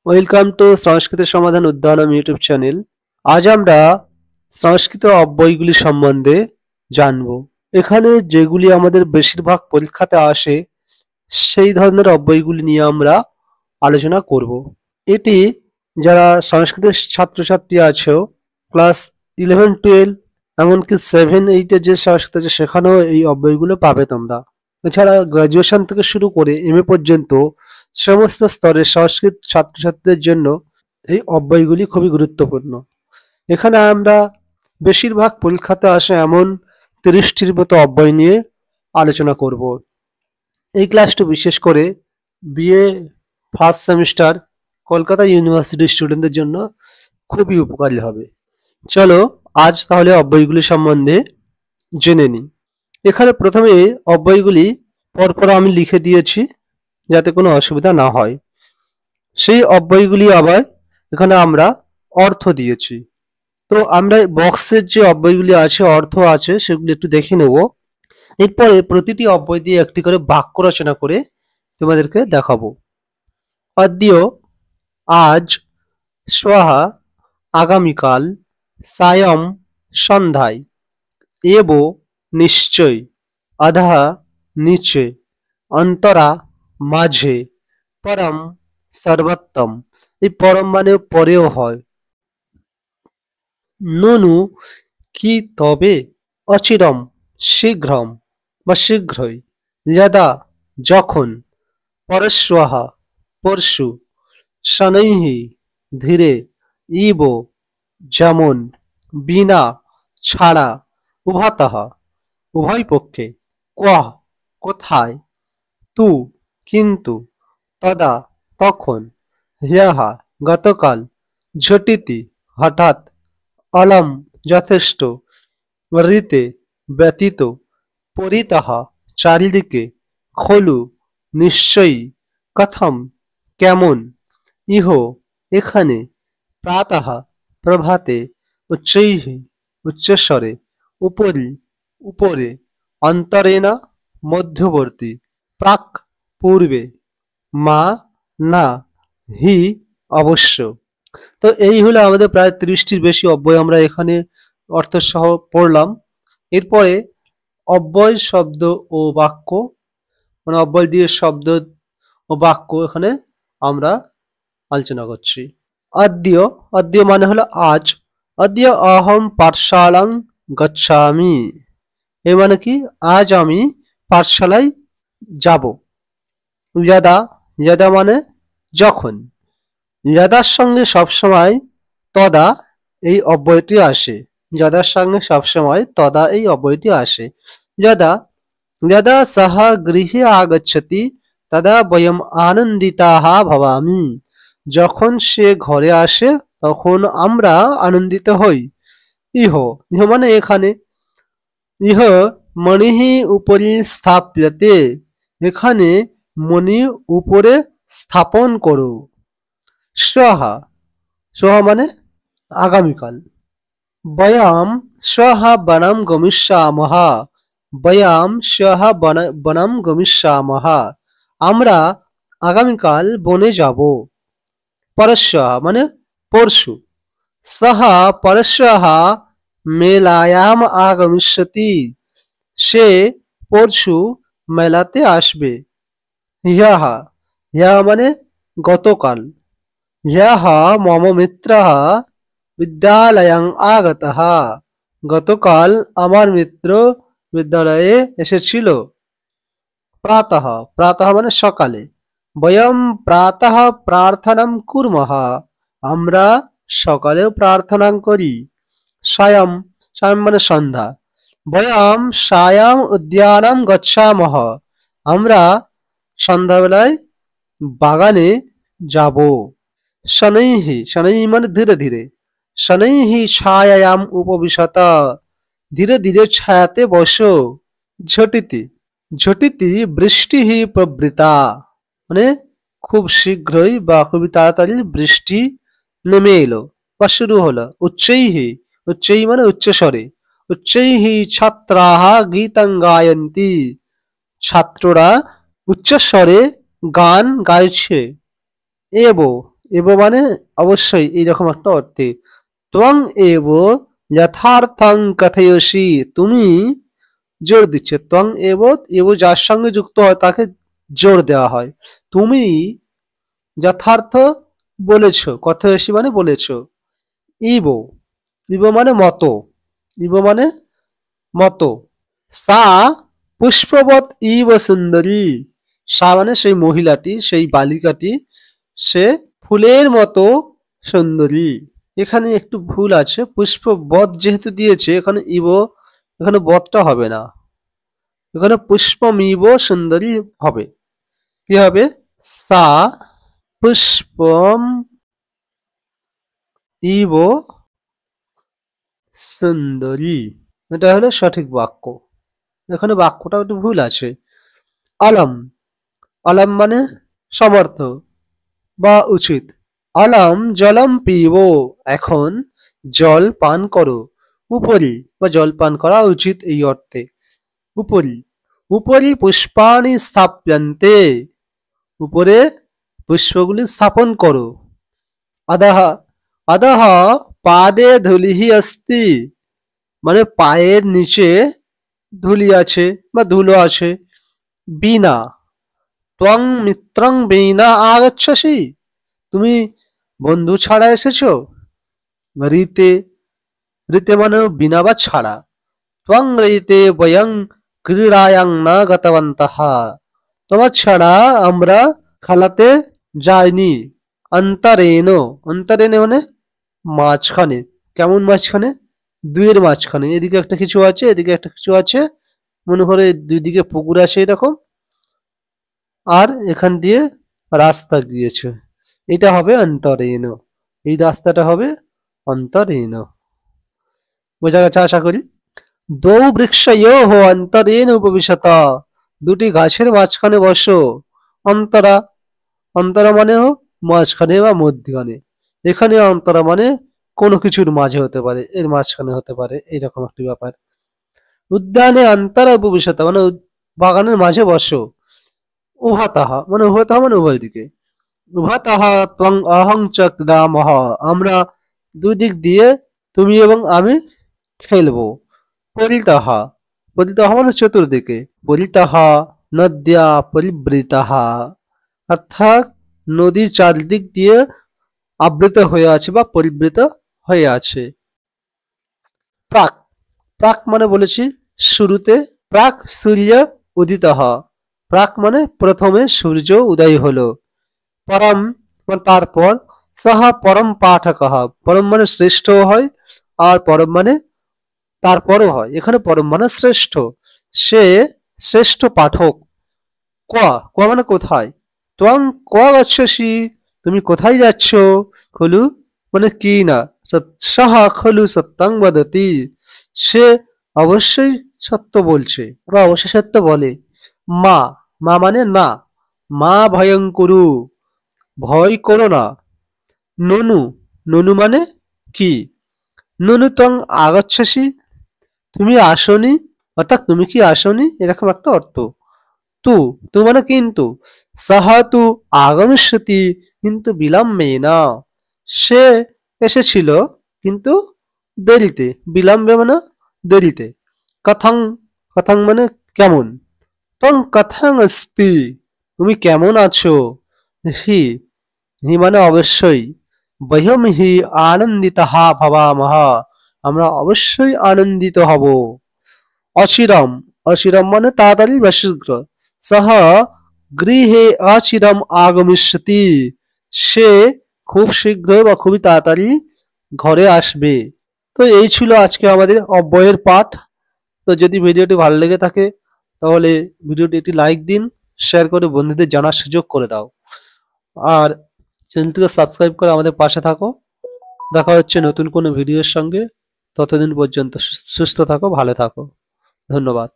Welcome to সংস্কৃত সমাধান উদ্যানম YouTube channel. আজ আমরা সংস্কৃত অব্যয়গুলি সম্বন্ধে জানব। এখানে যেগুলি আমাদের বেশিরভাগ পরীক্ষাতে আসে সেই ধরনের অব্যয়গুলি নিয়ে আমরা আলোচনা করব। এটি যারা সংস্কৃতের ছাত্রছাত্রী আছো ক্লাস 11-12 এমনকি 7-8 যে সংস্কৃত আছে সেখানেও এই অব্যয়গুলো পাবে তোমরা। এছাড়া গ্রাজুয়েশন থেকে শুরু করে এমএ পর্যন্ত সমস্ত স্তরের সংস্কৃত ছাত্রছাত্রীদের জন্য এই অব্যয়গুলি খুবই গুরুত্বপূর্ণ। এখানে আমরা বেশিরভাগ পরীক্ষাতে আসে এমন 30টির মতো অব্যয় নিয়ে আলোচনা করব। এই ক্লাসটি বিশেষ করে বিএ ফার্স্ট সেমিস্টার কলকাতা ইউনিভার্সিটির স্টুডেন্টদের জন্য খুবই উপকারী হবে। চলো আজ তাহলে অব্যয়গুলি সম্বন্ধে জেনে নিই। এখানে প্রথমে অব্যয়গুলি পরপর আমি লিখে দিয়েছি যাতে কোনো অসুবিধা না হয়। সেই অব্যয়গুলি আবার এখানে আমরা অর্থ দিয়েছি। তো আমরা বক্সের যে অব্যয়গুলি আছে অর্থ আছে সেগুলি একটু দেখে নেব। এরপরে প্রতিটি অব্যয় দিয়ে একটি করে বাক্য রচনা করে তোমাদেরকে দেখাবো। অদ্য আজ, শ্বः আগামীকাল, সায়ং সন্ধ্যায়, এব নিশ্চয়, অধः নিচে, অন্তরা মাঝে, পরম সর্বোত্তম। এই পরম মানে পরেও হয়। ননু কি তবে, অচিরম শীঘ্রম বা শীঘ্রই, যদা যখন, পরশ্বঃ পরশু, শনৈঃ ধীরে, ইব যেমন, বিনা ছাড়া, উভতঃ উভয় পক্ষে, ক্বঃ কোথায়, তু কিন্তু, তদা তখন, হ্যঃ গতকাল, ঝটিতি হঠাৎ, অলম যথেষ্ট, ঋতে ব্যতীত, পরিতঃ চারিদিকে, খলু নিশ্চয়ই, কথম কেমন, ইহ এখানে, প্রাতঃ প্রভাতে, উচ্চৈঃ উচ্চস্বরে, উপরি উপরে, অন্তরেণ মধ্যবর্তী, প্রাক পূর্বে, মা না, হি অবশ্য। তো এই হলো আমাদের প্রায় 30টির বেশি অব্যয় আমরা এখানে অর্থসহ পড়লাম। এরপরে অব্যয় শব্দ ও বাক্য, মানে অব্যয় দিয়ে শব্দ ও বাক্য এখানে আমরা আলোচনা করছি। অদ্য, অদ্য মানে হলো আজ। অদ্য অহম পাঠশালাং গচ্ছামি। এর মানে কি, আজ আমি পাঠশালায় যাব। যদা, যদা মানে যখন। যদার সঙ্গে সবসময় তদা এই অব্যয়টি আসে। যদার সঙ্গে সবসময় তদা এই অব্যয়টি আসে। যদা, যদা সহ গৃহে আগচ্ছতি তদা বয়ম আনন্দিতাঃ ভবামি। যখন সে ঘরে আসে তখন আমরা আনন্দিত হই। ইহ, ইহ মানে এখানে। ইহ মণিঃ উপরি স্থাপ্যতে। এখানে মণি উপরে স্থাপন করো। শ্বः, শ্বः মানে আগামীকাল। বয়ম শ্বः বনম গমিষ্যামः। বয়ম শ্বः বনম গমিষ্যামः। আমরা আগামীকাল বনে যাব। পরশ্যः মানে পরশু। সः পরশ্যः মেলায়াম আগমিষ্যতি। সে পরশু মেলাতে আসবে। হ্যः, হ্যः মানে গতকাল। ह्यः मम मित्रः বিদ্যালয়ং আগতः। গতকাল আমার মিত্র বিদ্যালয়ে এসেছিল। প্রাতঃ, প্রাতঃ মানে সকালে। বয়ম প্রাতঃ প্রার্থনাম কুর্মঃ। আমরা সকালেও প্রার্থনা করি। সায়ং, সায়ং মানে সন্ধ্যা। বয়ম সায়ং উদ্যানম গচ্ছামঃ। আমরা সন্ধ্যাবেলায় বাগানে যাব। শনৈঃ, শনৈঃ মানে ধীরে ধীরে। শনৈঃ ছায়ায়াম উপবিশত। ধীরে ধীরে ছায়াতে বসো। ঝটিতি, ঝটিতি বৃষ্টিঃ প্রবৃতা। মানে খুব শীঘ্রই বা খুবই তাড়াতাড়ি বৃষ্টি নেমে এলো বা শুরু হলো। উচ্চৈঃ, উচ্চৈঃ মানে উচ্চস্বরে। উচ্চৈঃ ছাত্রাঃ গীতং গায়ন্তি। ছাত্ররা উচ্চস্বরে গান গাইছে। এব এব মানে অবশ্যই এইরকম একটা অর্থে। ত্বং এব যথার্থং কথয়সি, তুমি জোর দিচ্ছে। ত্বং এব, এব যার সঙ্গে যুক্ত হয় তাকে জোর দেওয়া হয়। তুমি যথার্থ বলেছ, কথয়সি মানে বলেছ। ইব, ইব মানে মতো, ইব মানে মতো। সা পুষ্পবৎ ইব সুন্দরী, সা মানে সেই মহিলাটি, সেই বালিকাটি, সে ফুলের মতো সুন্দরী। এখানে একটু ভুল আছে, পুষ্পবৎ যেহেতু দিয়েছে এখানে ইব, এখানে বৎটা হবে না, এখানে পুষ্পমিব সুন্দরী হবে। কি হবে? সা পুষ্পম ইব সুন্দরী, এটা হলো সঠিক বাক্য। এখানে বাক্যটা একটু ভুল আছে। আলম, আলম মানে সমর্থ বা উচিত। আলম জলম পিব, এখন জল পান করো। উপরি বা জল পান করা উচিত এই অর্থে। উপরি, উপরি পুষ্পাণি স্থাপ্যন্তে, উপরে পুষ্পগুলি স্থাপন করো। আদাহ, আদাহ পাদে ধুলিহি অস্তি, মানে পায়ের নিচে ধুলি আছে বা ধুলো আছে। বিনা, ত্বং মিত্রং বিনা আগচ্ছসি, তুমি বন্ধু ছাড়া এসেছো। রীতে, রীতে মানে বিনা বা ছাড়া। ত্বং রীতে বয়ং ক্রীড়ায়াং না গতবন্তঃ, তোমার ছাড়া আমরা খেলাতে যাইনি। অন্তরেণ, অন্তরেণ মানে মাঝখানে। কেমন মাঝখানে? দুইয়ের মাঝখানে, এদিকে একটা কিছু আছে এদিকে একটা কিছু আছে, মনে করে দুই দিকে পুকুর আছে এরকম, আর এখান দিয়ে রাস্তা গিয়েছে, এটা হবে অন্তরেণ। এই রাস্তাটা হবে অন্তরেণ। বোঝা গেছে আশা করি। দ্বৌ বৃক্ষয়োঃ অন্তরেণ উপবিশত, দুটি গাছের মাঝখানে বসো। অন্তরা, অন্তরা মানে মাঝখানে বা মধ্যখানে। এখানে অন্তরা মানে কোনো কিছুর মাঝে হতে পারে, এর মাঝখানে হতে পারে, এইরকম একটি ব্যাপার। উদ্যানে অন্তরা উপবিশত মানে বাগানের মাঝে বসো। উভাতাহ মানে উভাতাহ মানে উভয় দিকে। উভাতাহ ত্বং অহং চ ক্রীড়ামহ, আমরা দুই দিক দিয়ে তুমি এবং আমি খেলবো। পরিতঃ, পরিতঃ মানে চতুর্দিকে। পরিতঃ নদ্যা পরিবৃতঃ, অর্থাৎ নদীর চারদিক দিয়ে আবৃত হয়ে আছে বা পরিবৃত হয়ে আছে। প্রাক, প্রাক মানে বলেছি শুরুতে। প্রাক সূর্য উদিতঃ, প্রাক মানে প্রথমে সূর্য উদয় হলো। পরম মানে তারপর। সহা পরম পাঠকঃ, পরম মানে শ্রেষ্ঠ হয়, আর পরম মানে তারপরও হয়। এখানে পরম মানে শ্রেষ্ঠ, সে শ্রেষ্ঠ পাঠক। ক, ক মানে কোথায়। ত্বং ক গচ্ছসি, তুমি কোথায় যাচ্ছ। খলু মানে কি না। সৎসহ খলু সত্যং বদতি, সে অবশ্যই সত্য বলছে বা অবশ্যই সত্য বলে। মা, মা মানে না। মা ভয়ং কুরু, ভয় করো না। ননু, ননু মানে কি। ননু ত্বং আগচ্ছসি, তুমি আসনি, অর্থাৎ তুমি কি আসনি, এরকম একটা অর্থ। তু, তু মানে কিন্তু। সহ তু আগমিষ্যতি কিন্তু বিলম্বেন, সে এসেছিল কিন্তু দেরিতে। বিলম্বে মানে দেরিতে। কথং, কথং মানে কেমন। তং কথং অস্তি, তুমি কেমন আছো। হি, হি মানে অবশ্যই। বয়ম হি আনন্দিতঃ ভবামহ, আমরা অবশ্যই আনন্দিত হব। অচিরম, অচিরম মানে তাড়াতাড়ি বা শীঘ্র। সহ গৃহে অচিরম আগমিষ্যতি, সে খুব শীঘ্র বা খুবই তাড়াতাড়ি ঘরে আসবে। তো এই ছিল আজকে আমাদের অব্যয়ের পাঠ। তো যদি ভিডিওটি ভালো লেগে থাকে তাহলে ভিডিওটি একটি লাইক দিন, শেয়ার করে বন্ধুদের জানার সুযোগ করে দাও। আর চ্যানেলটিকে সাবস্ক্রাইব করে আমাদের পাশে থাকো। দেখা হচ্ছে নতুন কোনো ভিডিওর সঙ্গে। ততদিন পর্যন্ত সুস্থ থাকো, ভালো থাকো। ধন্যবাদ।